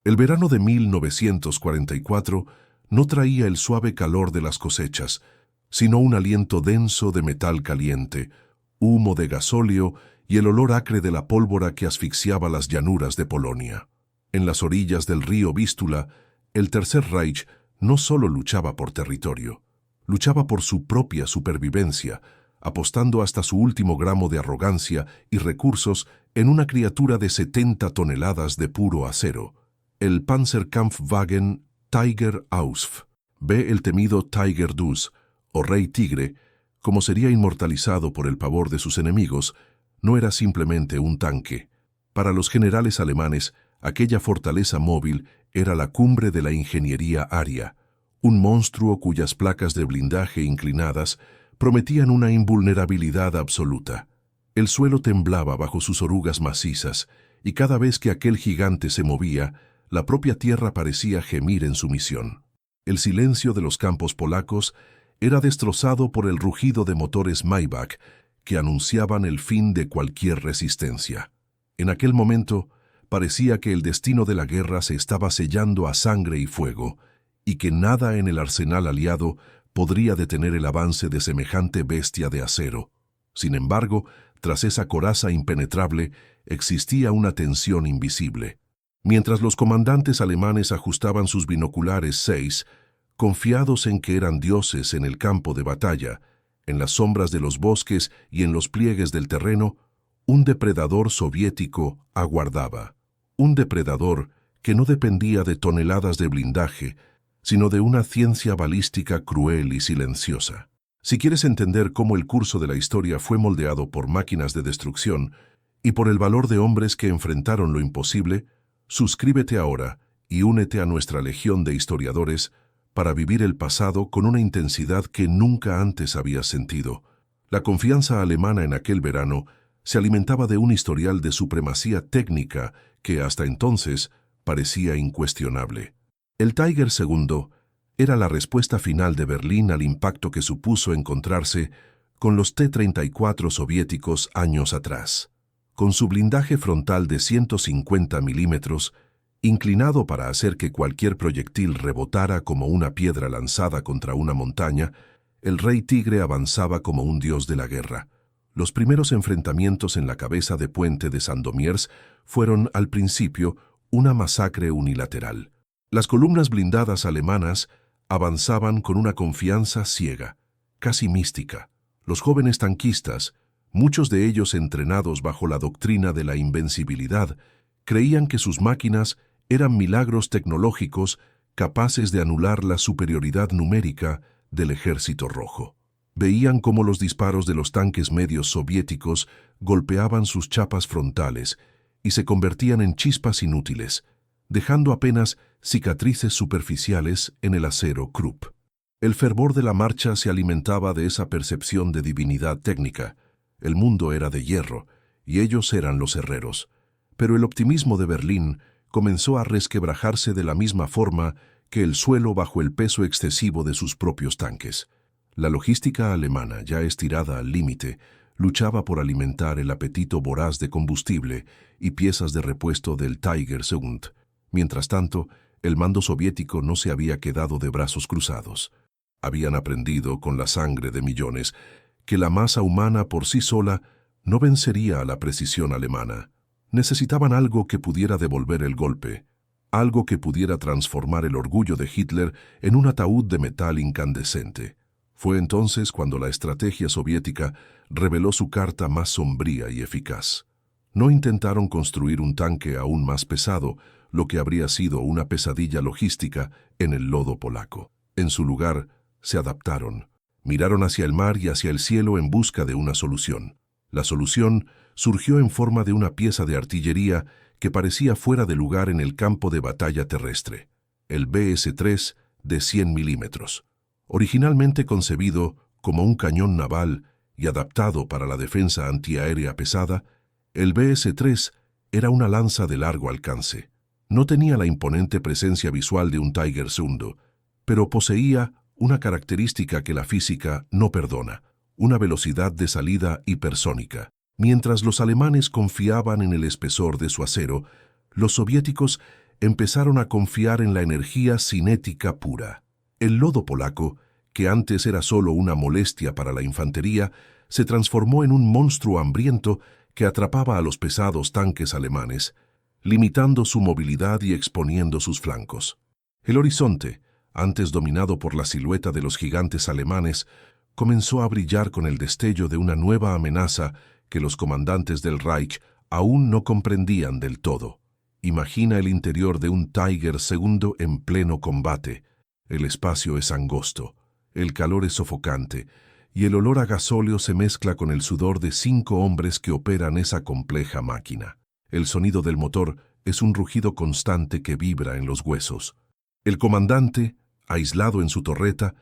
El verano de 1944 no traía el suave calor de las cosechas, sino un aliento denso de metal caliente, humo de gasóleo y el olor acre de la pólvora que asfixiaba las llanuras de Polonia. En las orillas del río Vístula, el Tercer Reich no solo luchaba por territorio, luchaba por su propia supervivencia, apostando hasta su último gramo de arrogancia y recursos en una criatura de 70 toneladas de puro acero, el Panzerkampfwagen Tiger Ausf, ve el temido Tiger Dus, o Rey Tigre, como sería inmortalizado por el pavor de sus enemigos, no era simplemente un tanque. Para los generales alemanes, aquella fortaleza móvil era la cumbre de la ingeniería aria, un monstruo cuyas placas de blindaje inclinadas prometían una invulnerabilidad absoluta. El suelo temblaba bajo sus orugas macizas, y cada vez que aquel gigante se movía, la propia tierra parecía gemir en sumisión. El silencio de los campos polacos era destrozado por el rugido de motores Maybach que anunciaban el fin de cualquier resistencia. En aquel momento, parecía que el destino de la guerra se estaba sellando a sangre y fuego, y que nada en el arsenal aliado podría detener el avance de semejante bestia de acero. Sin embargo, tras esa coraza impenetrable, existía una tensión invisible. Mientras los comandantes alemanes ajustaban sus binoculares 6, confiados en que eran dioses en el campo de batalla, en las sombras de los bosques y en los pliegues del terreno, un depredador soviético aguardaba. Un depredador que no dependía de toneladas de blindaje, sino de una ciencia balística cruel y silenciosa. Si quieres entender cómo el curso de la historia fue moldeado por máquinas de destrucción y por el valor de hombres que enfrentaron lo imposible, suscríbete ahora y únete a nuestra legión de historiadores para vivir el pasado con una intensidad que nunca antes habías sentido. La confianza alemana en aquel verano se alimentaba de un historial de supremacía técnica que hasta entonces parecía incuestionable. El Tiger II era la respuesta final de Berlín al impacto que supuso encontrarse con los T-34 soviéticos años atrás. Con su blindaje frontal de 150 milímetros, inclinado para hacer que cualquier proyectil rebotara como una piedra lanzada contra una montaña, el Rey Tigre avanzaba como un dios de la guerra. Los primeros enfrentamientos en la cabeza de puente de Sandomierz fueron, al principio, una masacre unilateral. Las columnas blindadas alemanas avanzaban con una confianza ciega, casi mística. Los jóvenes tanquistas, muchos de ellos entrenados bajo la doctrina de la invencibilidad, creían que sus máquinas eran milagros tecnológicos capaces de anular la superioridad numérica del Ejército Rojo. Veían cómo los disparos de los tanques medios soviéticos golpeaban sus chapas frontales y se convertían en chispas inútiles, dejando apenas cicatrices superficiales en el acero Krupp. El fervor de la marcha se alimentaba de esa percepción de divinidad técnica. El mundo era de hierro, y ellos eran los herreros. Pero el optimismo de Berlín comenzó a resquebrajarse de la misma forma que el suelo bajo el peso excesivo de sus propios tanques. La logística alemana, ya estirada al límite, luchaba por alimentar el apetito voraz de combustible y piezas de repuesto del Tiger II. Mientras tanto, el mando soviético no se había quedado de brazos cruzados. Habían aprendido, con la sangre de millones, que la masa humana por sí sola no vencería a la precisión alemana. Necesitaban algo que pudiera devolver el golpe, algo que pudiera transformar el orgullo de Hitler en un ataúd de metal incandescente. Fue entonces cuando la estrategia soviética reveló su carta más sombría y eficaz. No intentaron construir un tanque aún más pesado, lo que habría sido una pesadilla logística en el lodo polaco. En su lugar, se adaptaron. Miraron hacia el mar y hacia el cielo en busca de una solución. La solución surgió en forma de una pieza de artillería que parecía fuera de lugar en el campo de batalla terrestre, el BS-3 de 100 milímetros. Originalmente concebido como un cañón naval y adaptado para la defensa antiaérea pesada, el BS-3 era una lanza de largo alcance. No tenía la imponente presencia visual de un Tiger II, pero poseía una característica que la física no perdona, una velocidad de salida hipersónica. Mientras los alemanes confiaban en el espesor de su acero, los soviéticos empezaron a confiar en la energía cinética pura. El lodo polaco, que antes era solo una molestia para la infantería, se transformó en un monstruo hambriento que atrapaba a los pesados tanques alemanes, limitando su movilidad y exponiendo sus flancos. El horizonte, antes dominado por la silueta de los gigantes alemanes, comenzó a brillar con el destello de una nueva amenaza que los comandantes del Reich aún no comprendían del todo. Imagina el interior de un Tiger II en pleno combate. El espacio es angosto, el calor es sofocante, y el olor a gasóleo se mezcla con el sudor de 5 hombres que operan esa compleja máquina. El sonido del motor es un rugido constante que vibra en los huesos. El comandante, aislado en su torreta,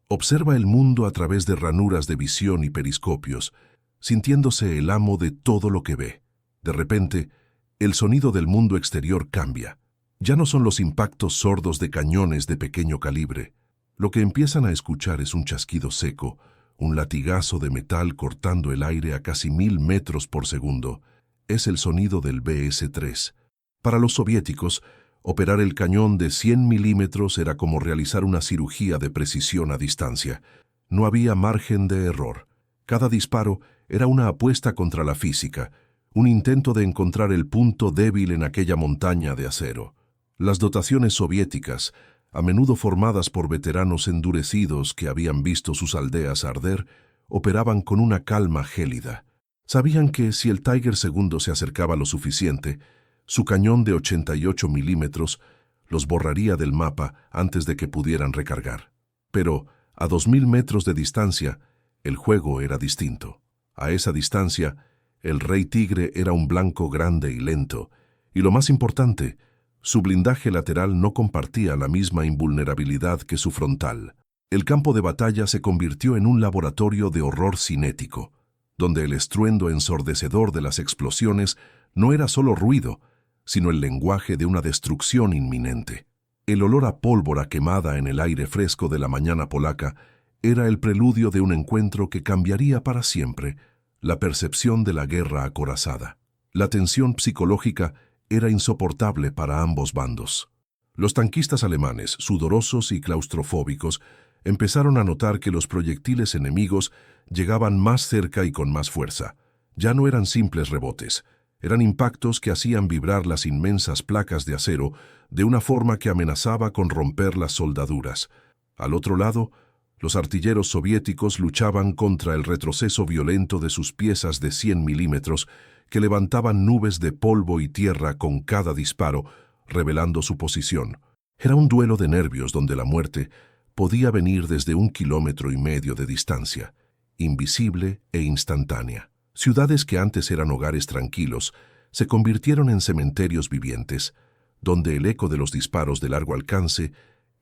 observa el mundo a través de ranuras de visión y periscopios, sintiéndose el amo de todo lo que ve. De repente, el sonido del mundo exterior cambia. Ya no son los impactos sordos de cañones de pequeño calibre. Lo que empiezan a escuchar es un chasquido seco, un latigazo de metal cortando el aire a casi 1000 metros por segundo. Es el sonido del BS-3. Para los soviéticos, operar el cañón de 100 milímetros era como realizar una cirugía de precisión a distancia. No había margen de error. Cada disparo era una apuesta contra la física, un intento de encontrar el punto débil en aquella montaña de acero. Las dotaciones soviéticas, a menudo formadas por veteranos endurecidos que habían visto sus aldeas arder, operaban con una calma gélida. Sabían que si el Tiger II se acercaba lo suficiente, su cañón de 88 milímetros los borraría del mapa antes de que pudieran recargar. Pero, a 2000 metros de distancia, el juego era distinto. A esa distancia, el Rey Tigre era un blanco grande y lento, y lo más importante, su blindaje lateral no compartía la misma invulnerabilidad que su frontal. El campo de batalla se convirtió en un laboratorio de horror cinético, donde el estruendo ensordecedor de las explosiones no era solo ruido, sino el lenguaje de una destrucción inminente. El olor a pólvora quemada en el aire fresco de la mañana polaca era el preludio de un encuentro que cambiaría para siempre la percepción de la guerra acorazada. La tensión psicológica era insoportable para ambos bandos. Los tanquistas alemanes, sudorosos y claustrofóbicos, empezaron a notar que los proyectiles enemigos llegaban más cerca y con más fuerza. Ya no eran simples rebotes, eran impactos que hacían vibrar las inmensas placas de acero de una forma que amenazaba con romper las soldaduras. Al otro lado, los artilleros soviéticos luchaban contra el retroceso violento de sus piezas de 100 milímetros que levantaban nubes de polvo y tierra con cada disparo, revelando su posición. Era un duelo de nervios donde la muerte podía venir desde 1,5 kilómetros de distancia, invisible e instantánea. Ciudades que antes eran hogares tranquilos se convirtieron en cementerios vivientes, donde el eco de los disparos de largo alcance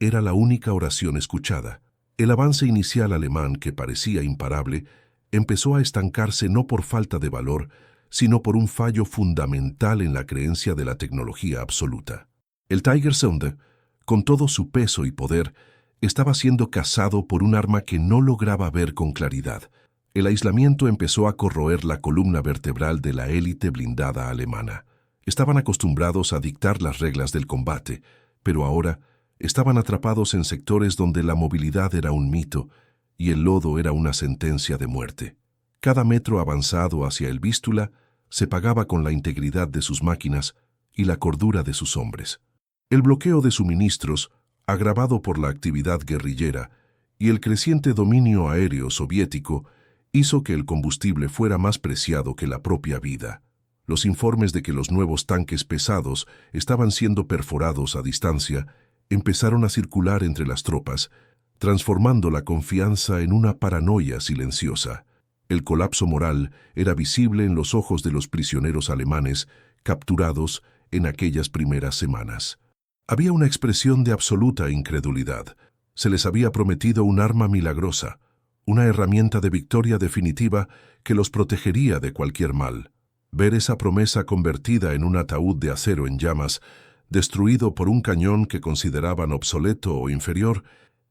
era la única oración escuchada. El avance inicial alemán, que parecía imparable, empezó a estancarse no por falta de valor, sino por un fallo fundamental en la creencia de la tecnología absoluta. El Tiger II, con todo su peso y poder, estaba siendo cazado por un arma que no lograba ver con claridad. El aislamiento empezó a corroer la columna vertebral de la élite blindada alemana. Estaban acostumbrados a dictar las reglas del combate, pero ahora estaban atrapados en sectores donde la movilidad era un mito y el lodo era una sentencia de muerte. Cada metro avanzado hacia el Vístula se pagaba con la integridad de sus máquinas y la cordura de sus hombres. El bloqueo de suministros, agravado por la actividad guerrillera y el creciente dominio aéreo soviético, hizo que el combustible fuera más preciado que la propia vida. Los informes de que los nuevos tanques pesados estaban siendo perforados a distancia empezaron a circular entre las tropas, transformando la confianza en una paranoia silenciosa. El colapso moral era visible en los ojos de los prisioneros alemanes capturados en aquellas primeras semanas. Había una expresión de absoluta incredulidad. Se les había prometido un arma milagrosa, una herramienta de victoria definitiva que los protegería de cualquier mal. Ver esa promesa convertida en un ataúd de acero en llamas, destruido por un cañón que consideraban obsoleto o inferior,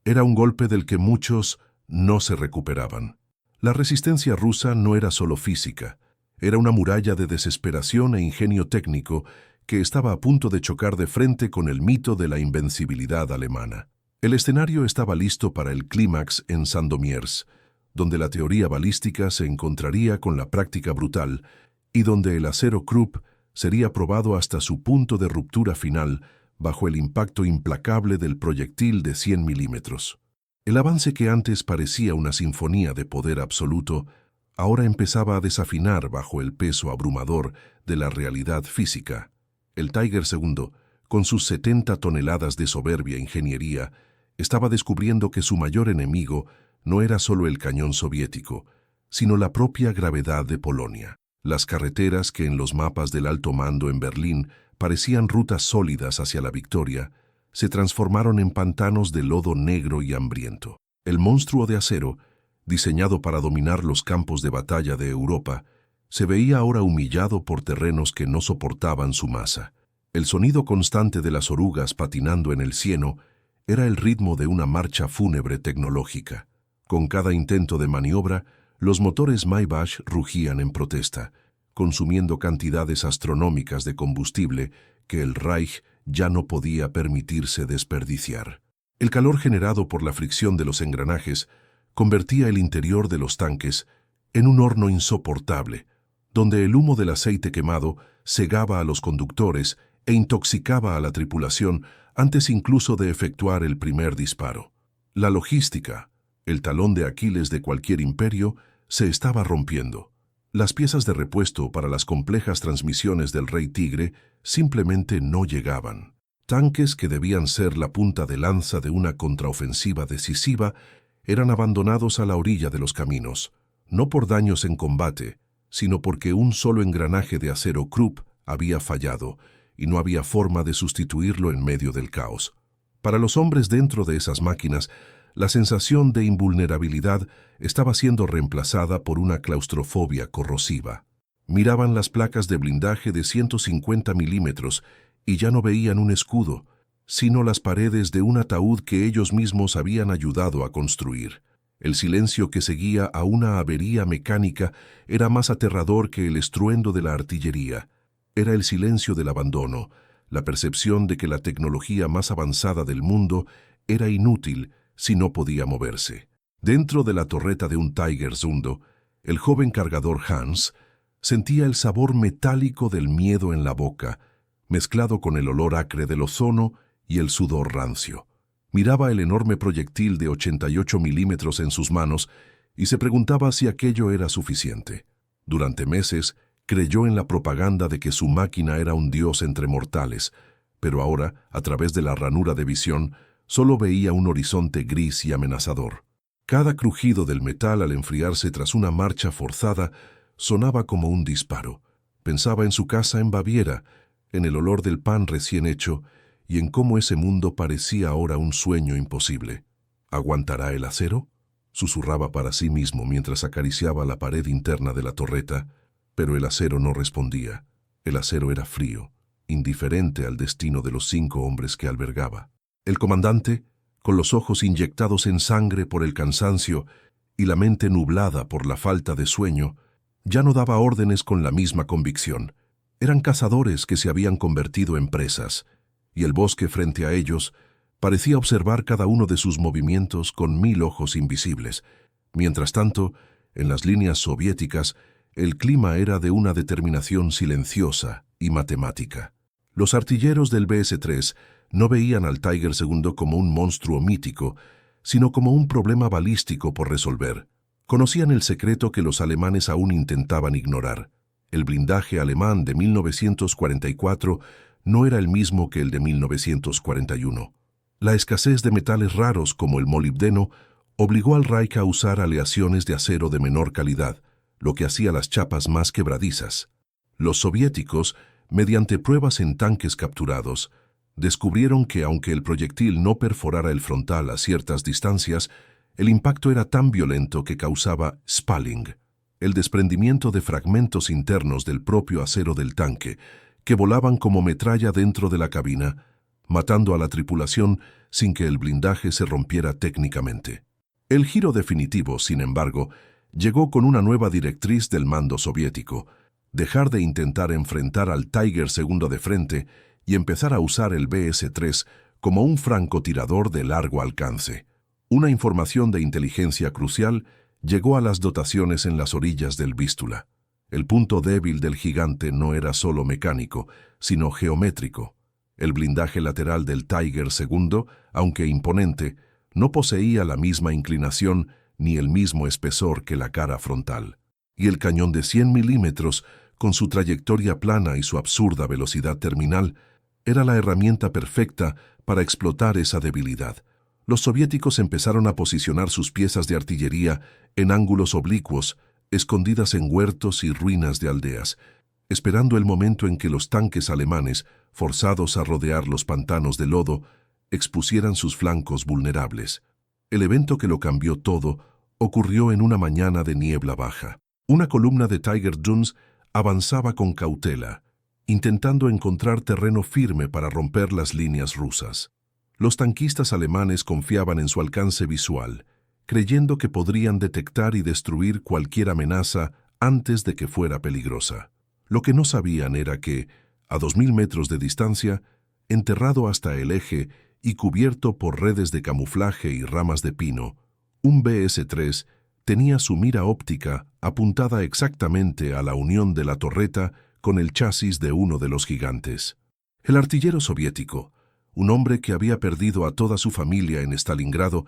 era un golpe del que muchos no se recuperaban. La resistencia rusa no era solo física, era una muralla de desesperación e ingenio técnico que estaba a punto de chocar de frente con el mito de la invencibilidad alemana. El escenario estaba listo para el clímax en Sandomierz, donde la teoría balística se encontraría con la práctica brutal y donde el acero Krupp sería probado hasta su punto de ruptura final bajo el impacto implacable del proyectil de 100 milímetros. El avance que antes parecía una sinfonía de poder absoluto, ahora empezaba a desafinar bajo el peso abrumador de la realidad física. El Tiger II, con sus 70 toneladas de soberbia ingeniería, estaba descubriendo que su mayor enemigo no era solo el cañón soviético, sino la propia gravedad de Polonia. Las carreteras que en los mapas del alto mando en Berlín parecían rutas sólidas hacia la victoria, se transformaron en pantanos de lodo negro y hambriento. El monstruo de acero, diseñado para dominar los campos de batalla de Europa, se veía ahora humillado por terrenos que no soportaban su masa. El sonido constante de las orugas patinando en el cieno era el ritmo de una marcha fúnebre tecnológica. Con cada intento de maniobra, los motores Maybach rugían en protesta, consumiendo cantidades astronómicas de combustible que el Reich ya no podía permitirse desperdiciar. El calor generado por la fricción de los engranajes convertía el interior de los tanques en un horno insoportable, donde el humo del aceite quemado cegaba a los conductores e intoxicaba a la tripulación antes incluso de efectuar el primer disparo. La logística, el talón de Aquiles de cualquier imperio, se estaba rompiendo. Las piezas de repuesto para las complejas transmisiones del Rey Tigre simplemente no llegaban. Tanques que debían ser la punta de lanza de una contraofensiva decisiva eran abandonados a la orilla de los caminos, no por daños en combate, sino porque un solo engranaje de acero Krupp había fallado y no había forma de sustituirlo en medio del caos. Para los hombres dentro de esas máquinas, la sensación de invulnerabilidad estaba siendo reemplazada por una claustrofobia corrosiva. Miraban las placas de blindaje de 150 milímetros y ya no veían un escudo, sino las paredes de un ataúd que ellos mismos habían ayudado a construir. El silencio que seguía a una avería mecánica era más aterrador que el estruendo de la artillería. Era el silencio del abandono, la percepción de que la tecnología más avanzada del mundo era inútil si no podía moverse. Dentro de la torreta de un Tiger II, el joven cargador Hans sentía el sabor metálico del miedo en la boca, mezclado con el olor acre del ozono y el sudor rancio. Miraba el enorme proyectil de 88 milímetros en sus manos y se preguntaba si aquello era suficiente. Durante meses creyó en la propaganda de que su máquina era un dios entre mortales, pero ahora, a través de la ranura de visión, solo veía un horizonte gris y amenazador. Cada crujido del metal al enfriarse tras una marcha forzada sonaba como un disparo. Pensaba en su casa en Baviera, en el olor del pan recién hecho y en cómo ese mundo parecía ahora un sueño imposible. ¿Aguantará el acero?, susurraba para sí mismo mientras acariciaba la pared interna de la torreta, pero el acero no respondía. El acero era frío, indiferente al destino de los 5 hombres que albergaba. El comandante, con los ojos inyectados en sangre por el cansancio y la mente nublada por la falta de sueño, ya no daba órdenes con la misma convicción. Eran cazadores que se habían convertido en presas, y el bosque frente a ellos parecía observar cada uno de sus movimientos con 1000 ojos invisibles. Mientras tanto, en las líneas soviéticas, el clima era de una determinación silenciosa y matemática. Los artilleros del BS-3 no veían al Tiger II como un monstruo mítico, sino como un problema balístico por resolver. Conocían el secreto que los alemanes aún intentaban ignorar. El blindaje alemán de 1944 no era el mismo que el de 1941. La escasez de metales raros como el molibdeno obligó al Reich a usar aleaciones de acero de menor calidad, lo que hacía las chapas más quebradizas. Los soviéticos, mediante pruebas en tanques capturados, descubrieron que aunque el proyectil no perforara el frontal a ciertas distancias, el impacto era tan violento que causaba spalling, el desprendimiento de fragmentos internos del propio acero del tanque, que volaban como metralla dentro de la cabina, matando a la tripulación sin que el blindaje se rompiera técnicamente. El giro definitivo, sin embargo, llegó con una nueva directriz del mando soviético, dejar de intentar enfrentar al Tiger II de frente y empezar a usar el BS-3 como un francotirador de largo alcance. Una información de inteligencia crucial llegó a las dotaciones en las orillas del Vístula. El punto débil del gigante no era solo mecánico, sino geométrico. El blindaje lateral del Tiger II, aunque imponente, no poseía la misma inclinación ni el mismo espesor que la cara frontal. Y el cañón de 100 milímetros, con su trayectoria plana y su absurda velocidad terminal, era la herramienta perfecta para explotar esa debilidad. Los soviéticos empezaron a posicionar sus piezas de artillería en ángulos oblicuos, escondidas en huertos y ruinas de aldeas, esperando el momento en que los tanques alemanes, forzados a rodear los pantanos de lodo, expusieran sus flancos vulnerables. El evento que lo cambió todo ocurrió en una mañana de niebla baja. Una columna de Tiger Dunes avanzaba con cautela, intentando encontrar terreno firme para romper las líneas rusas. Los tanquistas alemanes confiaban en su alcance visual, creyendo que podrían detectar y destruir cualquier amenaza antes de que fuera peligrosa. Lo que no sabían era que, a 2000 metros de distancia, enterrado hasta el eje y cubierto por redes de camuflaje y ramas de pino, un BS-3 tenía su mira óptica apuntada exactamente a la unión de la torreta con el chasis de uno de los gigantes. El artillero soviético, un hombre que había perdido a toda su familia en Stalingrado,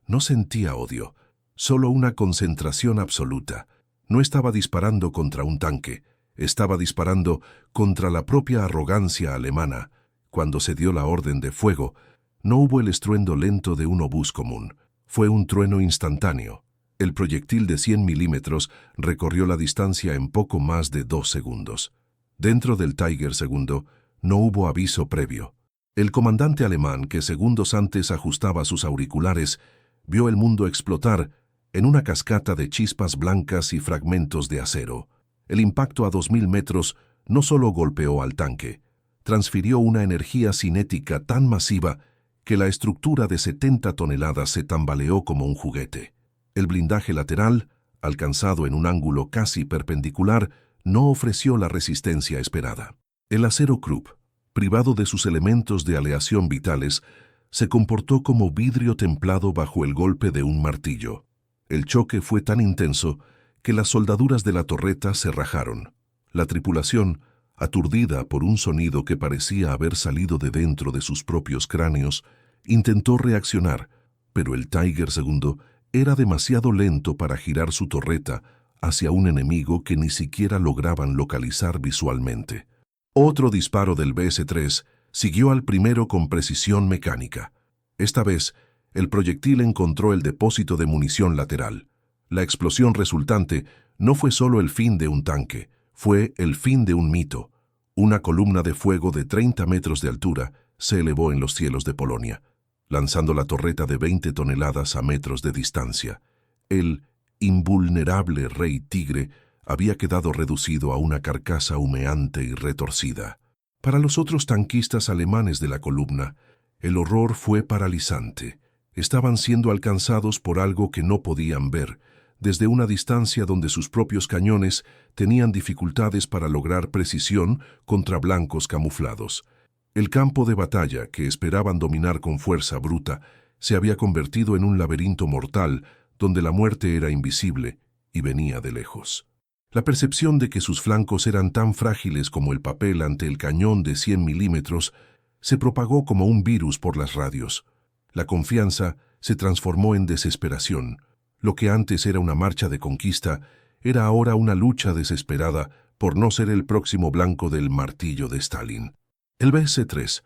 no sentía odio, solo una concentración absoluta. No estaba disparando contra un tanque, estaba disparando contra la propia arrogancia alemana. Cuando se dio la orden de fuego, no hubo el estruendo lento de un obús común. Fue un trueno instantáneo. El proyectil de 100 milímetros recorrió la distancia en poco más de 2 segundos. Dentro del Tiger II no hubo aviso previo. El comandante alemán, que segundos antes ajustaba sus auriculares, vio el mundo explotar en una cascata de chispas blancas y fragmentos de acero. El impacto a 2000 metros no solo golpeó al tanque, transfirió una energía cinética tan masiva que la estructura de 70 toneladas se tambaleó como un juguete. El blindaje lateral, alcanzado en un ángulo casi perpendicular, no ofreció la resistencia esperada. El acero Krupp, privado de sus elementos de aleación vitales, se comportó como vidrio templado bajo el golpe de un martillo. El choque fue tan intenso que las soldaduras de la torreta se rajaron. La tripulación, aturdida por un sonido que parecía haber salido de dentro de sus propios cráneos, intentó reaccionar, pero el Tiger II era demasiado lento para girar su torreta hacia un enemigo que ni siquiera lograban localizar visualmente. Otro disparo del BS-3 siguió al primero con precisión mecánica. Esta vez, el proyectil encontró el depósito de munición lateral. La explosión resultante no fue solo el fin de un tanque, fue el fin de un mito. Una columna de fuego de 30 metros de altura se elevó en los cielos de Polonia, lanzando la torreta de 20 toneladas a metros de distancia. El invulnerable Rey Tigre había quedado reducido a una carcasa humeante y retorcida. Para los otros tanquistas alemanes de la columna, el horror fue paralizante. Estaban siendo alcanzados por algo que no podían ver, desde una distancia donde sus propios cañones tenían dificultades para lograr precisión contra blancos camuflados. El campo de batalla, que esperaban dominar con fuerza bruta, se había convertido en un laberinto mortal donde la muerte era invisible y venía de lejos. La percepción de que sus flancos eran tan frágiles como el papel ante el cañón de 100 milímetros se propagó como un virus por las radios. La confianza se transformó en desesperación. Lo que antes era una marcha de conquista era ahora una lucha desesperada por no ser el próximo blanco del martillo de Stalin. El BS-3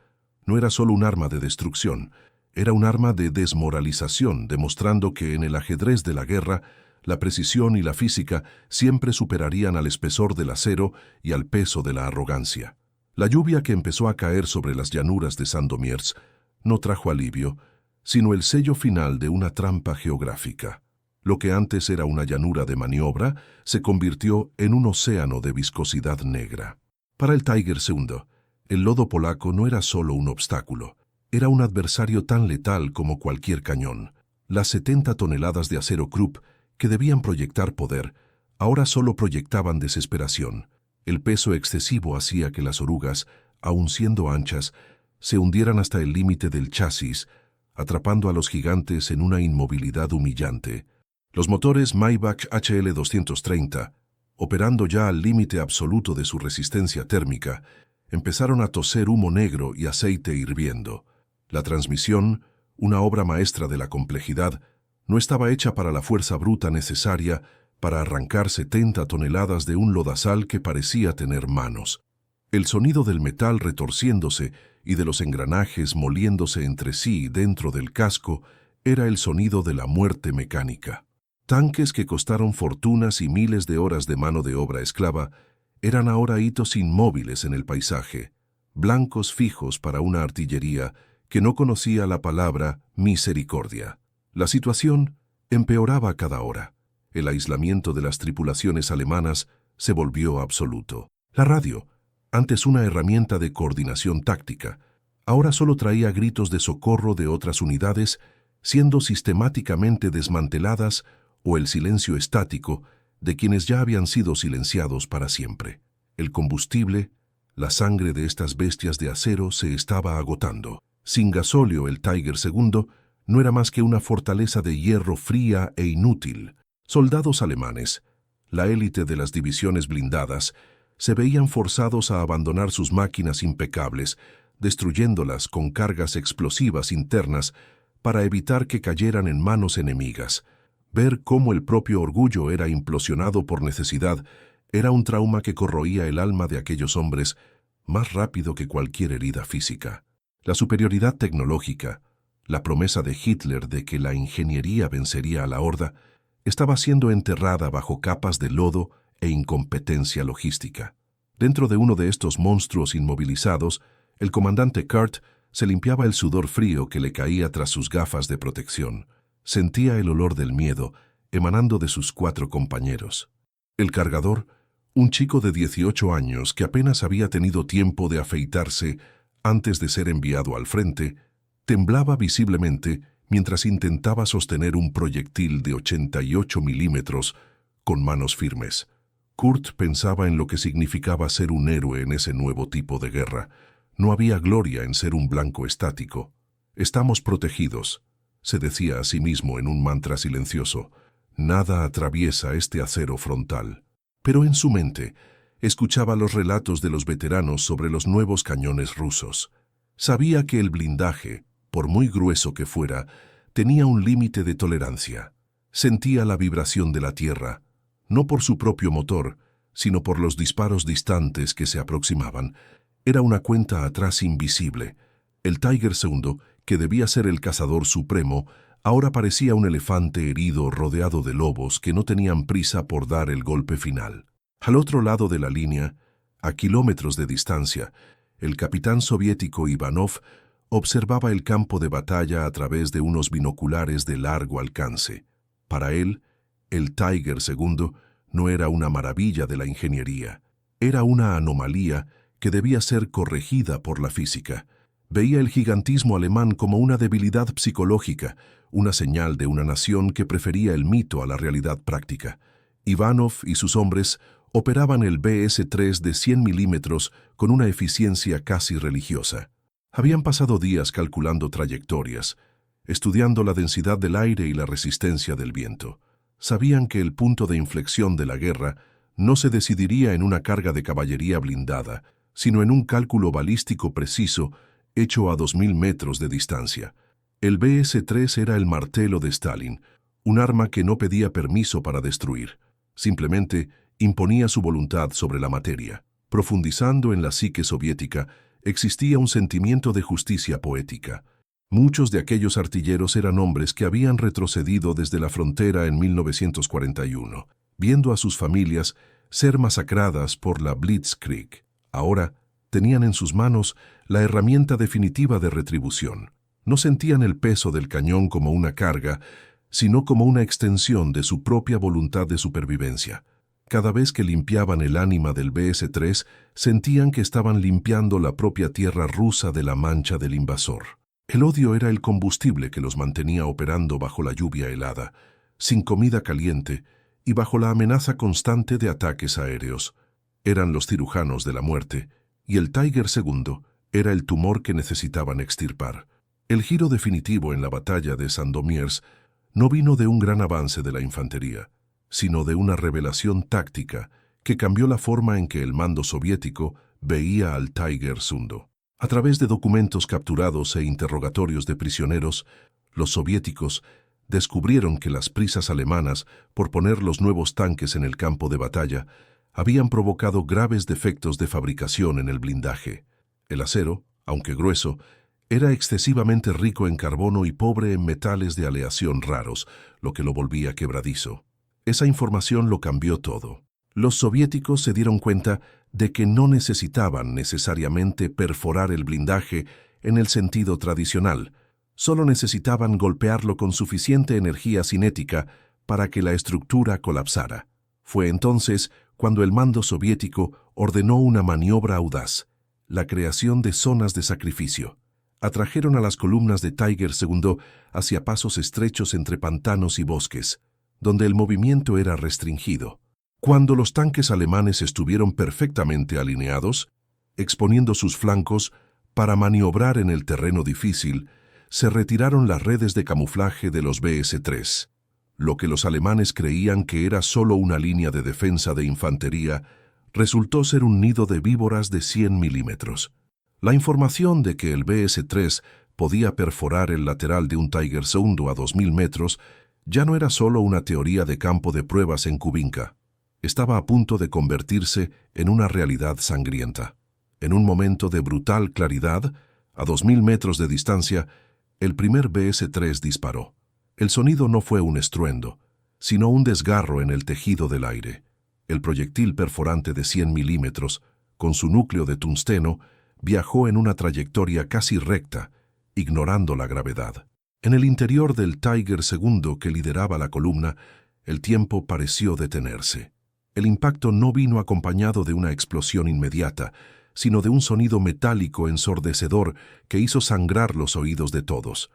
no era solo un arma de destrucción, era un arma de desmoralización, demostrando que en el ajedrez de la guerra, la precisión y la física siempre superarían al espesor del acero y al peso de la arrogancia. La lluvia que empezó a caer sobre las llanuras de Sandomierz no trajo alivio, sino el sello final de una trampa geográfica. Lo que antes era una llanura de maniobra se convirtió en un océano de viscosidad negra. Para el Tiger II, el lodo polaco no era solo un obstáculo, era un adversario tan letal como cualquier cañón. Las 70 toneladas de acero Krupp, que debían proyectar poder, ahora solo proyectaban desesperación. El peso excesivo hacía que las orugas, aun siendo anchas, se hundieran hasta el límite del chasis, atrapando a los gigantes en una inmovilidad humillante. Los motores Maybach HL230, operando ya al límite absoluto de su resistencia térmica, empezaron a toser humo negro y aceite hirviendo. La transmisión, una obra maestra de la complejidad, no estaba hecha para la fuerza bruta necesaria para arrancar 70 toneladas de un lodazal que parecía tener manos. El sonido del metal retorciéndose y de los engranajes moliéndose entre sí dentro del casco era el sonido de la muerte mecánica. Tanques que costaron fortunas y miles de horas de mano de obra esclava eran ahora hitos inmóviles en el paisaje, blancos fijos para una artillería que no conocía la palabra misericordia. La situación empeoraba cada hora. El aislamiento de las tripulaciones alemanas se volvió absoluto. La radio, antes una herramienta de coordinación táctica, ahora solo traía gritos de socorro de otras unidades, siendo sistemáticamente desmanteladas, o el silencio estático de quienes ya habían sido silenciados para siempre. El combustible, la sangre de estas bestias de acero se estaba agotando. Sin gasóleo, el Tiger II no era más que una fortaleza de hierro fría e inútil. Soldados alemanes, la élite de las divisiones blindadas, se veían forzados a abandonar sus máquinas impecables, destruyéndolas con cargas explosivas internas para evitar que cayeran en manos enemigas. Ver cómo el propio orgullo era implosionado por necesidad era un trauma que corroía el alma de aquellos hombres más rápido que cualquier herida física. La superioridad tecnológica, la promesa de Hitler de que la ingeniería vencería a la horda, estaba siendo enterrada bajo capas de lodo e incompetencia logística. Dentro de uno de estos monstruos inmovilizados, el comandante Kurt se limpiaba el sudor frío que le caía tras sus gafas de protección. Sentía el olor del miedo emanando de sus 4 compañeros. El cargador, un chico de 18 años que apenas había tenido tiempo de afeitarse antes de ser enviado al frente, temblaba visiblemente mientras intentaba sostener un proyectil de 88 milímetros con manos firmes. Kurt pensaba en lo que significaba ser un héroe en ese nuevo tipo de guerra. No había gloria en ser un blanco estático. Estamos protegidos, se decía a sí mismo en un mantra silencioso. Nada atraviesa este acero frontal. Pero en su mente, escuchaba los relatos de los veteranos sobre los nuevos cañones rusos. Sabía que el blindaje, por muy grueso que fuera, tenía un límite de tolerancia. Sentía la vibración de la tierra, no por su propio motor, sino por los disparos distantes que se aproximaban. Era una cuenta atrás invisible. El Tiger II, que debía ser el cazador supremo, ahora parecía un elefante herido rodeado de lobos que no tenían prisa por dar el golpe final. Al otro lado de la línea, a kilómetros de distancia, el capitán soviético Ivanov observaba el campo de batalla a través de unos binoculares de largo alcance. Para él, el Tiger II no era una maravilla de la ingeniería, era una anomalía que debía ser corregida por la física. Veía el gigantismo alemán como una debilidad psicológica, una señal de una nación que prefería el mito a la realidad práctica. Ivanov y sus hombres operaban el BS-3 de 100 milímetros con una eficiencia casi religiosa. Habían pasado días calculando trayectorias, estudiando la densidad del aire y la resistencia del viento. Sabían que el punto de inflexión de la guerra no se decidiría en una carga de caballería blindada, sino en un cálculo balístico preciso hecho a 2000 metros de distancia. El BS-3 era el martelo de Stalin, un arma que no pedía permiso para destruir. Simplemente imponía su voluntad sobre la materia. Profundizando en la psique soviética, existía un sentimiento de justicia poética. Muchos de aquellos artilleros eran hombres que habían retrocedido desde la frontera en 1941, viendo a sus familias ser masacradas por la Blitzkrieg. Ahora tenían en sus manos la herramienta definitiva de retribución. No sentían el peso del cañón como una carga, sino como una extensión de su propia voluntad de supervivencia. Cada vez que limpiaban el ánima del BS-3, sentían que estaban limpiando la propia tierra rusa de la mancha del invasor. El odio era el combustible que los mantenía operando bajo la lluvia helada, sin comida caliente y bajo la amenaza constante de ataques aéreos. eran los cirujanos de la muerte, y el Tiger II era el tumor que necesitaban extirpar. El giro definitivo en la batalla de Sandomierz no vino de un gran avance de la infantería, sino de una revelación táctica que cambió la forma en que el mando soviético veía al Tiger II. A través de documentos capturados e interrogatorios de prisioneros, los soviéticos descubrieron que las prisas alemanas por poner los nuevos tanques en el campo de batalla habían provocado graves defectos de fabricación en el blindaje. El acero, aunque grueso, era excesivamente rico en carbono y pobre en metales de aleación raros, lo que lo volvía quebradizo. Esa información lo cambió todo. Los soviéticos se dieron cuenta de que no necesitaban necesariamente perforar el blindaje en el sentido tradicional, solo necesitaban golpearlo con suficiente energía cinética para que la estructura colapsara. Fue entonces cuando el mando soviético ordenó una maniobra audaz, la creación de zonas de sacrificio. Atrajeron a las columnas de Tiger II hacia pasos estrechos entre pantanos y bosques, donde el movimiento era restringido. Cuando los tanques alemanes estuvieron perfectamente alineados, exponiendo sus flancos para maniobrar en el terreno difícil, se retiraron las redes de camuflaje de los BS-3. Lo que los alemanes creían que era solo una línea de defensa de infantería, resultó ser un nido de víboras de 100 milímetros. La información de que el BS-3 podía perforar el lateral de un Tiger II a 2000 metros ya no era solo una teoría de campo de pruebas en Kubinka. Estaba a punto de convertirse en una realidad sangrienta. En un momento de brutal claridad, a 2000 metros de distancia, el primer BS-3 disparó. El sonido no fue un estruendo, sino un desgarro en el tejido del aire. El proyectil perforante de 100 milímetros, con su núcleo de tungsteno, viajó en una trayectoria casi recta, ignorando la gravedad. En el interior del Tiger II que lideraba la columna, el tiempo pareció detenerse. El impacto no vino acompañado de una explosión inmediata, sino de un sonido metálico ensordecedor que hizo sangrar los oídos de todos.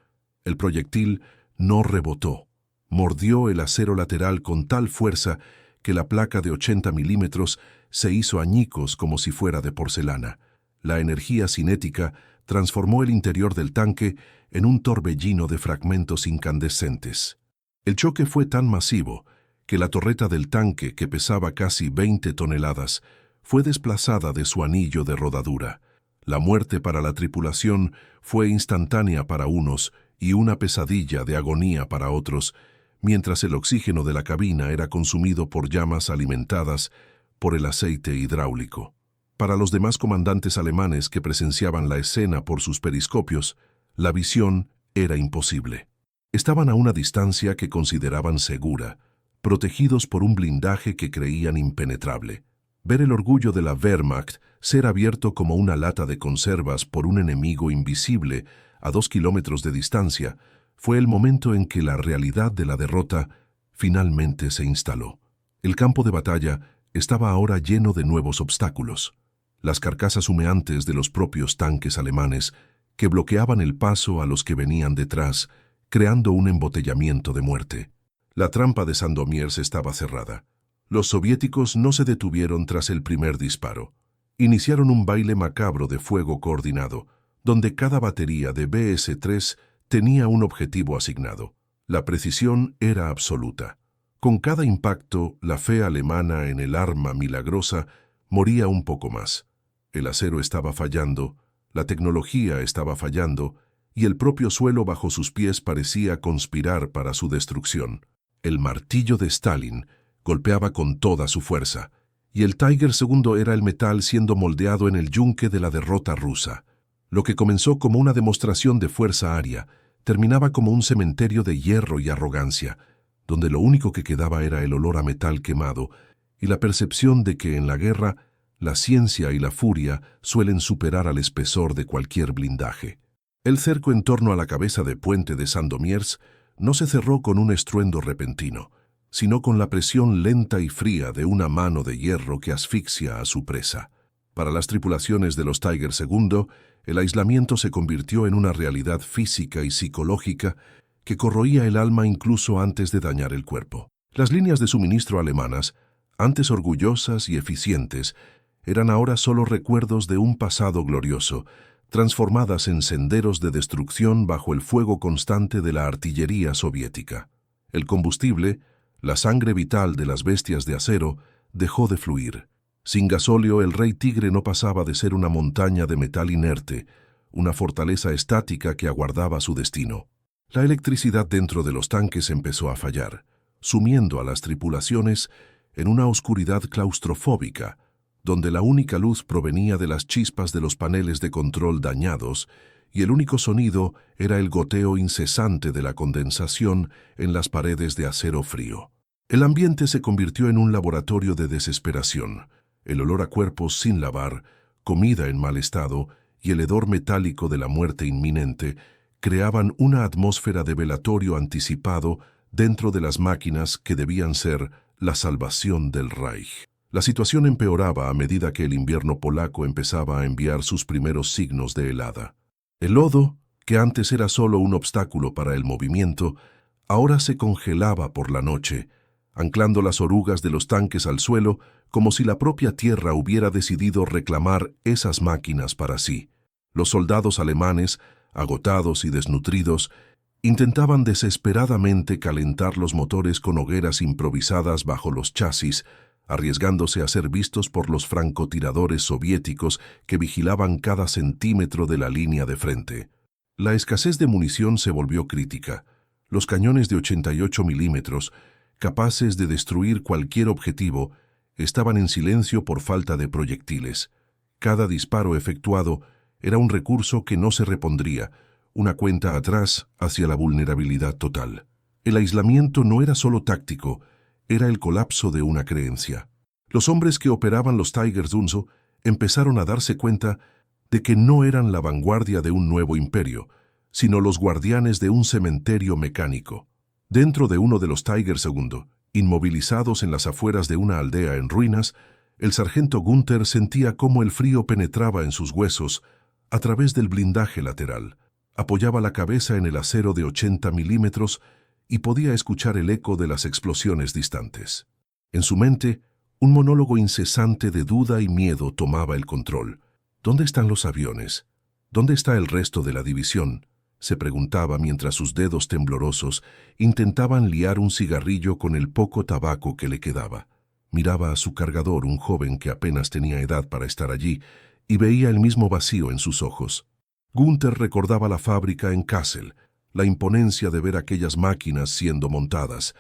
El proyectil no rebotó. Mordió el acero lateral con tal fuerza que la placa de 80 milímetros se hizo añicos como si fuera de porcelana. La energía cinética transformó el interior del tanque en un torbellino de fragmentos incandescentes. El choque fue tan masivo que la torreta del tanque, que pesaba casi 20 toneladas, fue desplazada de su anillo de rodadura. La muerte para la tripulación fue instantánea para unos y una pesadilla de agonía para otros, mientras el oxígeno de la cabina era consumido por llamas alimentadas por el aceite hidráulico. Para los demás comandantes alemanes que presenciaban la escena por sus periscopios, la visión era imposible. Estaban a una distancia que consideraban segura, protegidos por un blindaje que creían impenetrable. Ver el orgullo de la Wehrmacht ser abierto como una lata de conservas por un enemigo invisible a 2 kilómetros de distancia fue el momento en que la realidad de la derrota finalmente se instaló. El campo de batalla estaba ahora lleno de nuevos obstáculos. Las carcasas humeantes de los propios tanques alemanes que bloqueaban el paso a los que venían detrás, creando un embotellamiento de muerte. La trampa de Sandomierz estaba cerrada. Los soviéticos no se detuvieron tras el primer disparo. Iniciaron un baile macabro de fuego coordinado, donde cada batería de BS-3 tenía un objetivo asignado. La precisión era absoluta. Con cada impacto, la fe alemana en el arma milagrosa moría un poco más. El acero estaba fallando, la tecnología estaba fallando, y el propio suelo bajo sus pies parecía conspirar para su destrucción. El martillo de Stalin golpeaba con toda su fuerza, y el Tiger II era el metal siendo moldeado en el yunque de la derrota rusa. Lo que comenzó como una demostración de fuerza aria, terminaba como un cementerio de hierro y arrogancia, donde lo único que quedaba era el olor a metal quemado y la percepción de que en la guerra la ciencia y la furia suelen superar al espesor de cualquier blindaje. El cerco en torno a la cabeza de puente de Sandomierz no se cerró con un estruendo repentino, sino con la presión lenta y fría de una mano de hierro que asfixia a su presa. Para las tripulaciones de los Tiger II, el aislamiento se convirtió en una realidad física y psicológica que corroía el alma incluso antes de dañar el cuerpo. Las líneas de suministro alemanas, antes orgullosas y eficientes, eran ahora solo recuerdos de un pasado glorioso, transformadas en senderos de destrucción bajo el fuego constante de la artillería soviética. El combustible, la sangre vital de las bestias de acero, dejó de fluir. Sin gasóleo, el Rey Tigre no pasaba de ser una montaña de metal inerte, una fortaleza estática que aguardaba su destino. La electricidad dentro de los tanques empezó a fallar, sumiendo a las tripulaciones en una oscuridad claustrofóbica, donde la única luz provenía de las chispas de los paneles de control dañados y el único sonido era el goteo incesante de la condensación en las paredes de acero frío. El ambiente se convirtió en un laboratorio de desesperación. El olor a cuerpos sin lavar, comida en mal estado y el hedor metálico de la muerte inminente creaban una atmósfera de velatorio anticipado dentro de las máquinas que debían ser la salvación del Reich. La situación empeoraba a medida que el invierno polaco empezaba a enviar sus primeros signos de helada. El lodo, que antes era solo un obstáculo para el movimiento, ahora se congelaba por la noche, anclando las orugas de los tanques al suelo como si la propia tierra hubiera decidido reclamar esas máquinas para sí. Los soldados alemanes, agotados y desnutridos, intentaban desesperadamente calentar los motores con hogueras improvisadas bajo los chasis, arriesgándose a ser vistos por los francotiradores soviéticos que vigilaban cada centímetro de la línea de frente. La escasez de munición se volvió crítica. Los cañones de 88 milímetros, capaces de destruir cualquier objetivo, estaban en silencio por falta de proyectiles. Cada disparo efectuado era un recurso que no se repondría, una cuenta atrás hacia la vulnerabilidad total. El aislamiento no era solo táctico, era el colapso de una creencia. Los hombres que operaban los Tigers Dunzo empezaron a darse cuenta de que no eran la vanguardia de un nuevo imperio, sino los guardianes de un cementerio mecánico. Dentro de uno de los Tigers II, inmovilizados en las afueras de una aldea en ruinas, el sargento Gunther sentía cómo el frío penetraba en sus huesos a través del blindaje lateral. Apoyaba la cabeza en el acero de 80 milímetros y podía escuchar el eco de las explosiones distantes. En su mente, un monólogo incesante de duda y miedo tomaba el control. ¿Dónde están los aviones? ¿Dónde está el resto de la división?, se preguntaba mientras sus dedos temblorosos intentaban liar un cigarrillo con el poco tabaco que le quedaba. Miraba a su cargador, un joven que apenas tenía edad para estar allí, y veía el mismo vacío en sus ojos. Gunther recordaba la fábrica en Kassel, la imponencia de ver aquellas máquinas siendo montadas,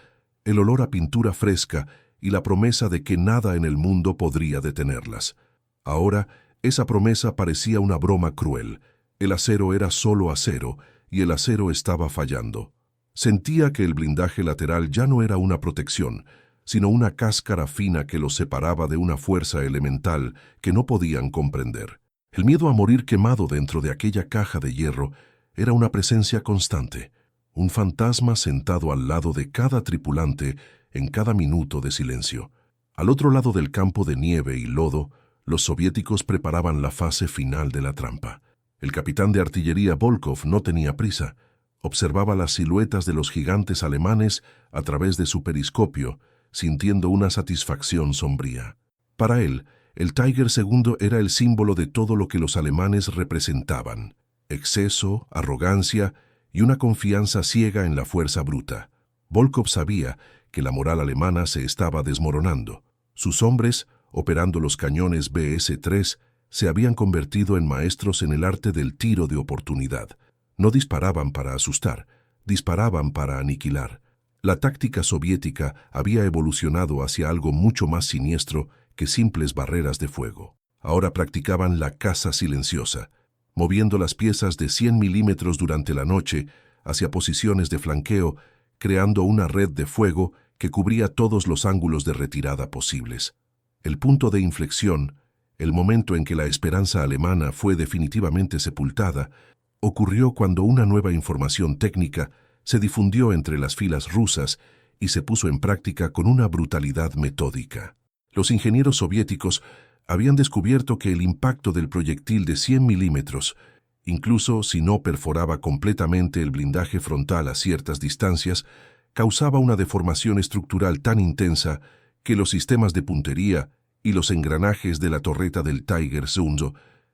el olor a pintura fresca y la promesa de que nada en el mundo podría detenerlas. Ahora, esa promesa parecía una broma cruel. El acero era solo acero y el acero estaba fallando. Sentía que el blindaje lateral ya no era una protección, sino una cáscara fina que los separaba de una fuerza elemental que no podían comprender. El miedo a morir quemado dentro de aquella caja de hierro era una presencia constante, un fantasma sentado al lado de cada tripulante en cada minuto de silencio. Al otro lado del campo de nieve y lodo, los soviéticos preparaban la fase final de la trampa. El capitán de artillería Volkov no tenía prisa. Observaba las siluetas de los gigantes alemanes a través de su periscopio, sintiendo una satisfacción sombría. Para él, el Tiger II era el símbolo de todo lo que los alemanes representaban: exceso, arrogancia y una confianza ciega en la fuerza bruta. Volkov sabía que la moral alemana se estaba desmoronando. Sus hombres, operando los cañones BS-3, se habían convertido en maestros en el arte del tiro de oportunidad. No disparaban para asustar, disparaban para aniquilar. La táctica soviética había evolucionado hacia algo mucho más siniestro que simples barreras de fuego. Ahora practicaban la caza silenciosa, moviendo las piezas de 100 milímetros durante la noche hacia posiciones de flanqueo, creando una red de fuego que cubría todos los ángulos de retirada posibles. El punto de inflexión, el momento en que la esperanza alemana fue definitivamente sepultada, ocurrió cuando una nueva información técnica se difundió entre las filas rusas y se puso en práctica con una brutalidad metódica. Los ingenieros soviéticos habían descubierto que el impacto del proyectil de 100 milímetros, incluso si no perforaba completamente el blindaje frontal a ciertas distancias, causaba una deformación estructural tan intensa que los sistemas de puntería y los engranajes de la torreta del Tiger II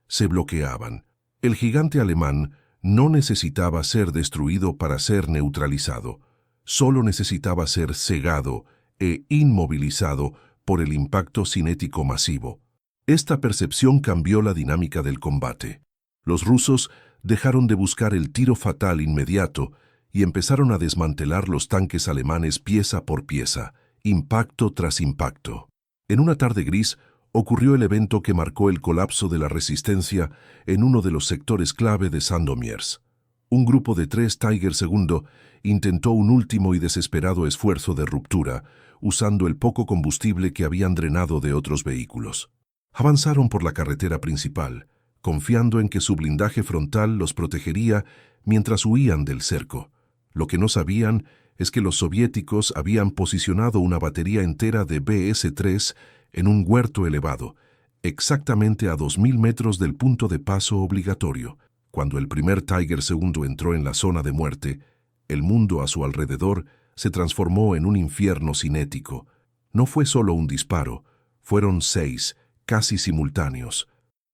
se bloqueaban. El gigante alemán no necesitaba ser destruido para ser neutralizado, solo necesitaba ser cegado e inmovilizado por el impacto cinético masivo. Esta percepción cambió la dinámica del combate. Los rusos dejaron de buscar el tiro fatal inmediato y empezaron a desmantelar los tanques alemanes pieza por pieza, impacto tras impacto. En una tarde gris ocurrió el evento que marcó el colapso de la resistencia en uno de los sectores clave de Sandomierz. Un grupo de 3 Tiger II intentó un último y desesperado esfuerzo de ruptura, usando el poco combustible que habían drenado de otros vehículos. Avanzaron por la carretera principal, confiando en que su blindaje frontal los protegería mientras huían del cerco. Lo que no sabían es que los soviéticos habían posicionado una batería entera de BS-3 en un huerto elevado, exactamente a 2000 metros del punto de paso obligatorio. Cuando el primer Tiger II entró en la zona de muerte, el mundo a su alrededor se transformó en un infierno cinético. No fue solo un disparo, fueron 6, casi simultáneos.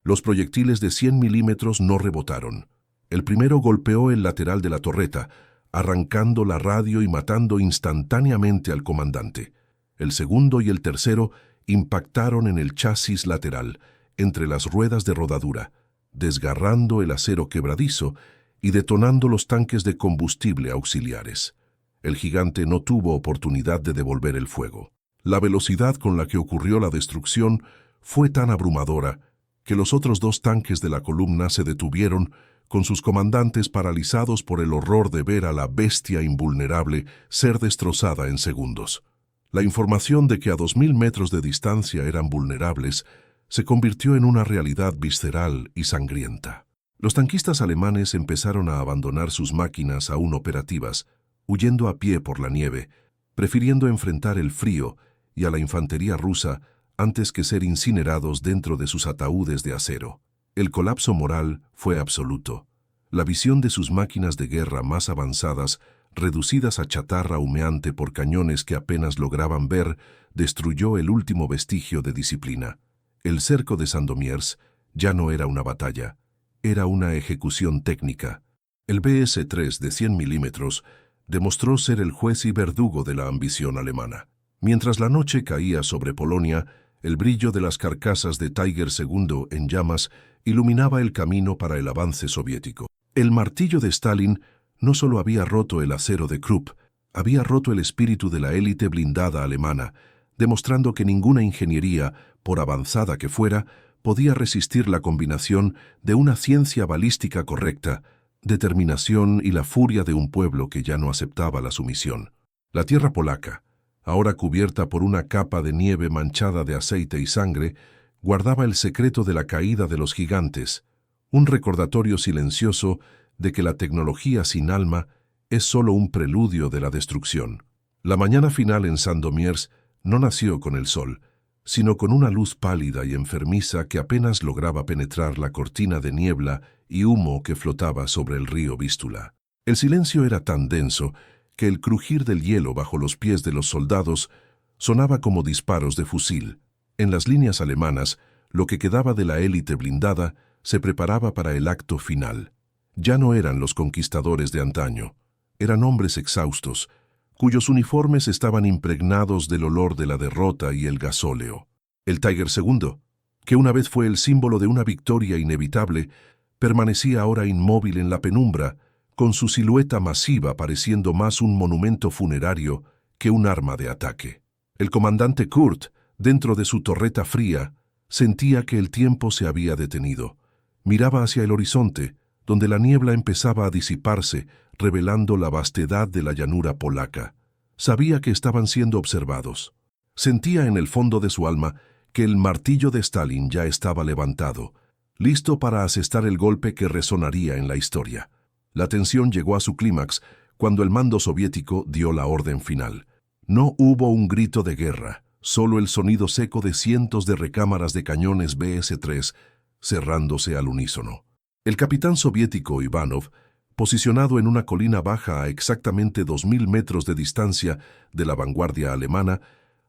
Los proyectiles de 100 milímetros no rebotaron. El primero golpeó el lateral de la torreta, arrancando la radio y matando instantáneamente al comandante. El segundo y el tercero impactaron en el chasis lateral, entre las ruedas de rodadura, desgarrando el acero quebradizo y detonando los tanques de combustible auxiliares. El gigante no tuvo oportunidad de devolver el fuego. La velocidad con la que ocurrió la destrucción fue tan abrumadora que los otros 2 tanques de la columna se detuvieron con sus comandantes paralizados por el horror de ver a la bestia invulnerable ser destrozada en segundos. La información de que a 2000 metros de distancia eran vulnerables se convirtió en una realidad visceral y sangrienta. Los tanquistas alemanes empezaron a abandonar sus máquinas aún operativas, huyendo a pie por la nieve, prefiriendo enfrentar el frío y a la infantería rusa antes que ser incinerados dentro de sus ataúdes de acero. El colapso moral fue absoluto. La visión de sus máquinas de guerra más avanzadas, reducidas a chatarra humeante por cañones que apenas lograban ver, destruyó el último vestigio de disciplina. El cerco de Sandomierz ya no era una batalla, era una ejecución técnica. El BS-3 de 100 milímetros demostró ser el juez y verdugo de la ambición alemana. Mientras la noche caía sobre Polonia, el brillo de las carcasas de Tiger II en llamas iluminaba el camino para el avance soviético. El martillo de Stalin no solo había roto el acero de Krupp, había roto el espíritu de la élite blindada alemana, demostrando que ninguna ingeniería, por avanzada que fuera, podía resistir la combinación de una ciencia balística correcta, determinación y la furia de un pueblo que ya no aceptaba la sumisión. La tierra polaca, ahora cubierta por una capa de nieve manchada de aceite y sangre, guardaba el secreto de la caída de los gigantes, un recordatorio silencioso de que la tecnología sin alma es solo un preludio de la destrucción. La mañana final en Sandomierz no nació con el sol, sino con una luz pálida y enfermiza que apenas lograba penetrar la cortina de niebla y humo que flotaba sobre el río Vístula. El silencio era tan denso que el crujir del hielo bajo los pies de los soldados sonaba como disparos de fusil. En las líneas alemanas, lo que quedaba de la élite blindada se preparaba para el acto final. Ya no eran los conquistadores de antaño, eran hombres exhaustos, cuyos uniformes estaban impregnados del olor de la derrota y el gasóleo. El Tiger II, que una vez fue el símbolo de una victoria inevitable, permanecía ahora inmóvil en la penumbra, con su silueta masiva pareciendo más un monumento funerario que un arma de ataque. El comandante Kurt, dentro de su torreta fría, sentía que el tiempo se había detenido. Miraba hacia el horizonte, donde la niebla empezaba a disiparse, revelando la vastedad de la llanura polaca. Sabía que estaban siendo observados. Sentía en el fondo de su alma que el martillo de Stalin ya estaba levantado, listo para asestar el golpe que resonaría en la historia. La tensión llegó a su clímax cuando el mando soviético dio la orden final. No hubo un grito de guerra, solo el sonido seco de cientos de recámaras de cañones BS-3 cerrándose al unísono. El capitán soviético Ivanov, posicionado en una colina baja a exactamente 2000 metros de distancia de la vanguardia alemana,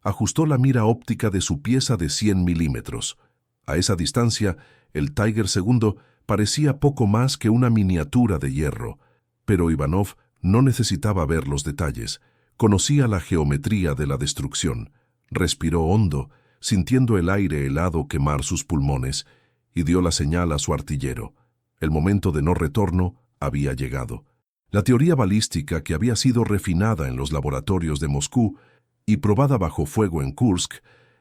ajustó la mira óptica de su pieza de 100 milímetros. A esa distancia, el Tiger II parecía poco más que una miniatura de hierro, pero Ivanov no necesitaba ver los detalles. Conocía la geometría de la destrucción. Respiró hondo, sintiendo el aire helado quemar sus pulmones, y dio la señal a su artillero. El momento de no retorno había llegado. La teoría balística, que había sido refinada en los laboratorios de Moscú y probada bajo fuego en Kursk,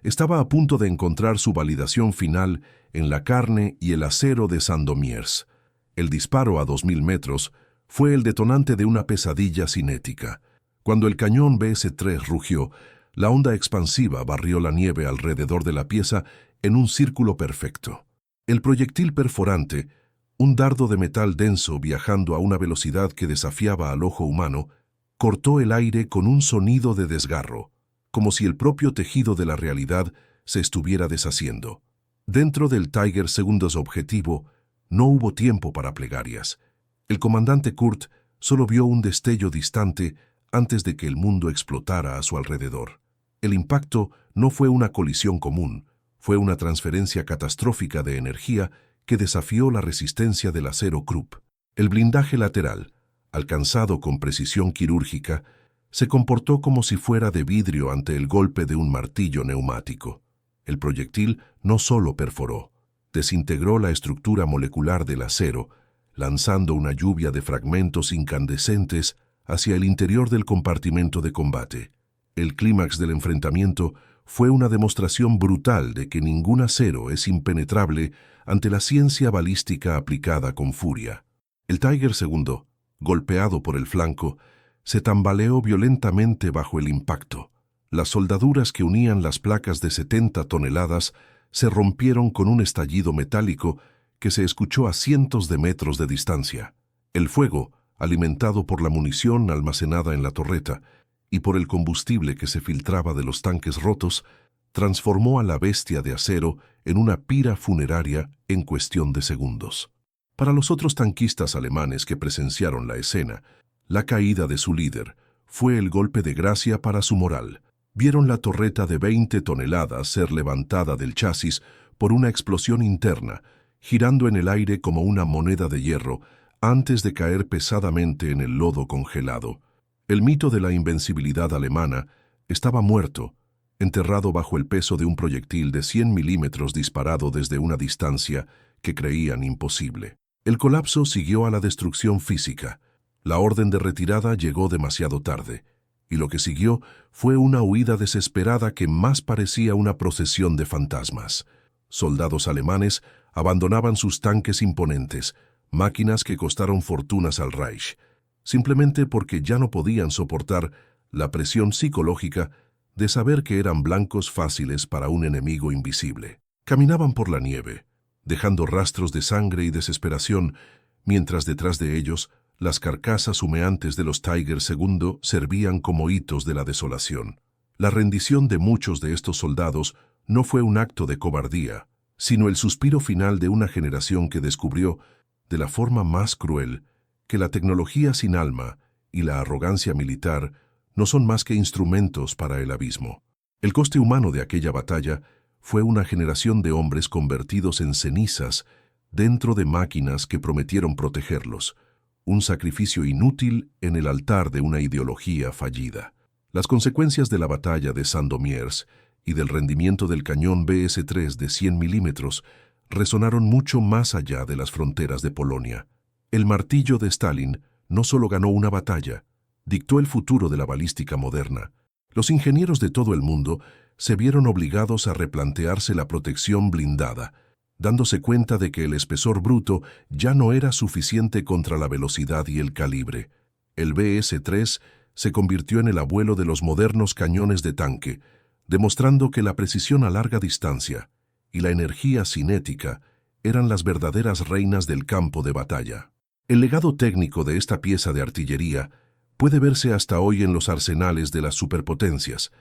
estaba a punto de encontrar su validación final en la carne y el acero de Sandomierz. El disparo a 2000 metros fue el detonante de una pesadilla cinética. Cuando el cañón BS-3 rugió, la onda expansiva barrió la nieve alrededor de la pieza en un círculo perfecto. El proyectil perforante, un dardo de metal denso viajando a una velocidad que desafiaba al ojo humano, cortó el aire con un sonido de desgarro, como si el propio tejido de la realidad se estuviera deshaciendo. Dentro del Tiger II objetivo, no hubo tiempo para plegarias. El comandante Kurt solo vio un destello distante antes de que el mundo explotara a su alrededor. El impacto no fue una colisión común, fue una transferencia catastrófica de energía que desafió la resistencia del acero Krupp. El blindaje lateral, alcanzado con precisión quirúrgica, se comportó como si fuera de vidrio ante el golpe de un martillo neumático. El proyectil no solo perforó, desintegró la estructura molecular del acero, lanzando una lluvia de fragmentos incandescentes hacia el interior del compartimento de combate. El clímax del enfrentamiento fue una demostración brutal de que ningún acero es impenetrable ante la ciencia balística aplicada con furia. El Tiger II, golpeado por el flanco, se tambaleó violentamente bajo el impacto. Las soldaduras que unían las placas de 70 toneladas se rompieron con un estallido metálico que se escuchó a cientos de metros de distancia. El fuego, alimentado por la munición almacenada en la torreta y por el combustible que se filtraba de los tanques rotos, transformó a la bestia de acero en una pira funeraria en cuestión de segundos. Para los otros tanquistas alemanes que presenciaron la escena, la caída de su líder fue el golpe de gracia para su moral. Vieron la torreta de 20 toneladas ser levantada del chasis por una explosión interna, girando en el aire como una moneda de hierro antes de caer pesadamente en el lodo congelado. El mito de la invencibilidad alemana estaba muerto, enterrado bajo el peso de un proyectil de 100 milímetros disparado desde una distancia que creían imposible. El colapso siguió a la destrucción física. La orden de retirada llegó demasiado tarde, y lo que siguió fue una huida desesperada que más parecía una procesión de fantasmas. Soldados alemanes abandonaban sus tanques imponentes, máquinas que costaron fortunas al Reich, simplemente porque ya no podían soportar la presión psicológica de saber que eran blancos fáciles para un enemigo invisible. Caminaban por la nieve, dejando rastros de sangre y desesperación, mientras detrás de ellos las carcasas humeantes de los Tiger II servían como hitos de la desolación. La rendición de muchos de estos soldados no fue un acto de cobardía, sino el suspiro final de una generación que descubrió, de la forma más cruel, que la tecnología sin alma y la arrogancia militar no son más que instrumentos para el abismo. El coste humano de aquella batalla fue una generación de hombres convertidos en cenizas dentro de máquinas que prometieron protegerlos, un sacrificio inútil en el altar de una ideología fallida. Las consecuencias de la batalla de Sandomierz y del rendimiento del cañón BS-3 de 100 milímetros resonaron mucho más allá de las fronteras de Polonia. El martillo de Stalin no solo ganó una batalla, dictó el futuro de la balística moderna. Los ingenieros de todo el mundo se vieron obligados a replantearse la protección blindada, dándose cuenta de que el espesor bruto ya no era suficiente contra la velocidad y el calibre. El BS-3 se convirtió en el abuelo de los modernos cañones de tanque, demostrando que la precisión a larga distancia y la energía cinética eran las verdaderas reinas del campo de batalla. El legado técnico de esta pieza de artillería puede verse hasta hoy en los arsenales de las superpotencias,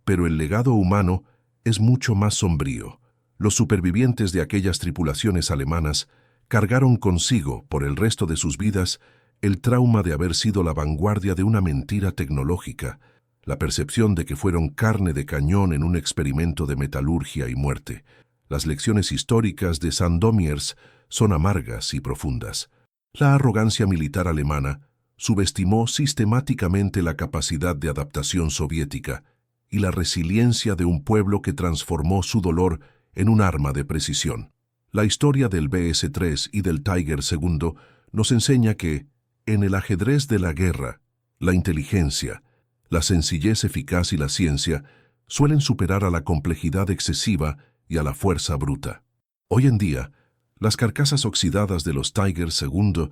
pero el legado humano es mucho más sombrío. Los supervivientes de aquellas tripulaciones alemanas cargaron consigo, por el resto de sus vidas, el trauma de haber sido la vanguardia de una mentira tecnológica, la percepción de que fueron carne de cañón en un experimento de metalurgia y muerte. Las lecciones históricas de Sandomierz son amargas y profundas. La arrogancia militar alemana subestimó sistemáticamente la capacidad de adaptación soviética y la resiliencia de un pueblo que transformó su dolor en un arma de precisión. La historia del BS-3 y del Tiger II nos enseña que, en el ajedrez de la guerra, la inteligencia, la sencillez eficaz y la ciencia suelen superar a la complejidad excesiva y a la fuerza bruta. Hoy en día, las carcasas oxidadas de los Tiger II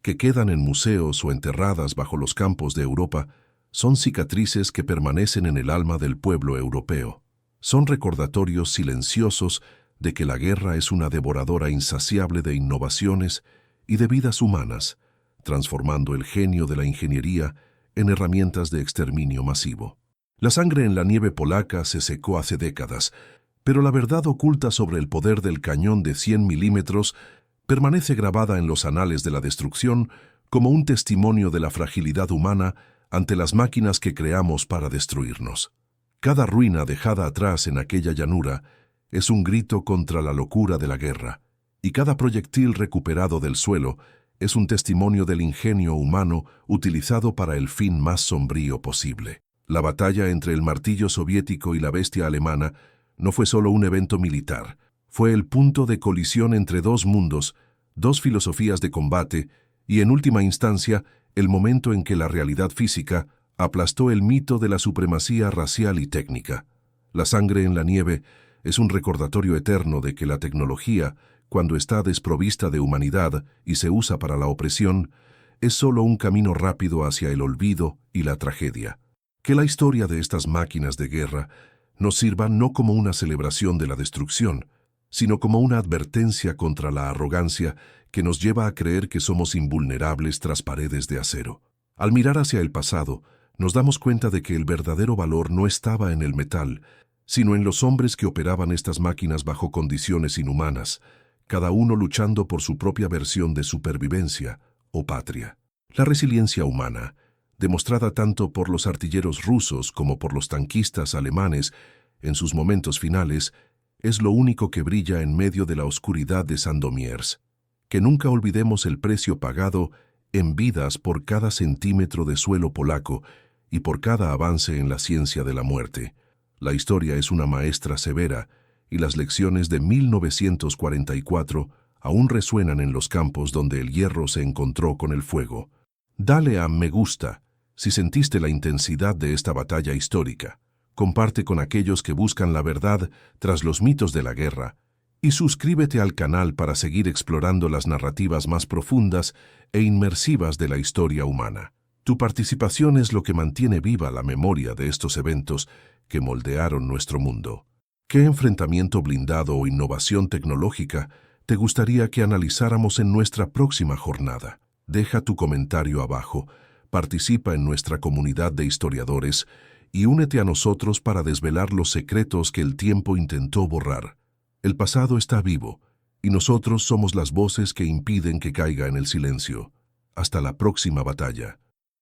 que quedan en museos o enterradas bajo los campos de Europa son cicatrices que permanecen en el alma del pueblo europeo. Son recordatorios silenciosos de que la guerra es una devoradora insaciable de innovaciones y de vidas humanas, transformando el genio de la ingeniería en herramientas de exterminio masivo. La sangre en la nieve polaca se secó hace décadas, pero la verdad oculta sobre el poder del cañón de 100 milímetros permanece grabada en los anales de la destrucción como un testimonio de la fragilidad humana ante las máquinas que creamos para destruirnos. Cada ruina dejada atrás en aquella llanura es un grito contra la locura de la guerra, y cada proyectil recuperado del suelo es un testimonio del ingenio humano utilizado para el fin más sombrío posible. La batalla entre el martillo soviético y la bestia alemana no fue solo un evento militar, fue el punto de colisión entre dos mundos, dos filosofías de combate y, en última instancia, el momento en que la realidad física aplastó el mito de la supremacía racial y técnica. La sangre en la nieve es un recordatorio eterno de que la tecnología, cuando está desprovista de humanidad y se usa para la opresión, es solo un camino rápido hacia el olvido y la tragedia. Que la historia de estas máquinas de guerra nos sirva no como una celebración de la destrucción, sino como una advertencia contra la arrogancia que nos lleva a creer que somos invulnerables tras paredes de acero. Al mirar hacia el pasado, nos damos cuenta de que el verdadero valor no estaba en el metal, sino en los hombres que operaban estas máquinas bajo condiciones inhumanas, cada uno luchando por su propia versión de supervivencia o patria. La resiliencia humana, demostrada tanto por los artilleros rusos como por los tanquistas alemanes en sus momentos finales, es lo único que brilla en medio de la oscuridad de Sandomierz. Que nunca olvidemos el precio pagado en vidas por cada centímetro de suelo polaco y por cada avance en la ciencia de la muerte. La historia es una maestra severa, y las lecciones de 1944 aún resuenan en los campos donde el hierro se encontró con el fuego. Dale a me gusta si sentiste la intensidad de esta batalla histórica. Comparte con aquellos que buscan la verdad tras los mitos de la guerra y suscríbete al canal para seguir explorando las narrativas más profundas e inmersivas de la historia humana. Tu participación es lo que mantiene viva la memoria de estos eventos que moldearon nuestro mundo. ¿Qué enfrentamiento blindado o innovación tecnológica te gustaría que analizáramos en nuestra próxima jornada? Deja tu comentario abajo, participa en nuestra comunidad de historiadores y únete a nosotros para desvelar los secretos que el tiempo intentó borrar. El pasado está vivo, y nosotros somos las voces que impiden que caiga en el silencio. Hasta la próxima batalla.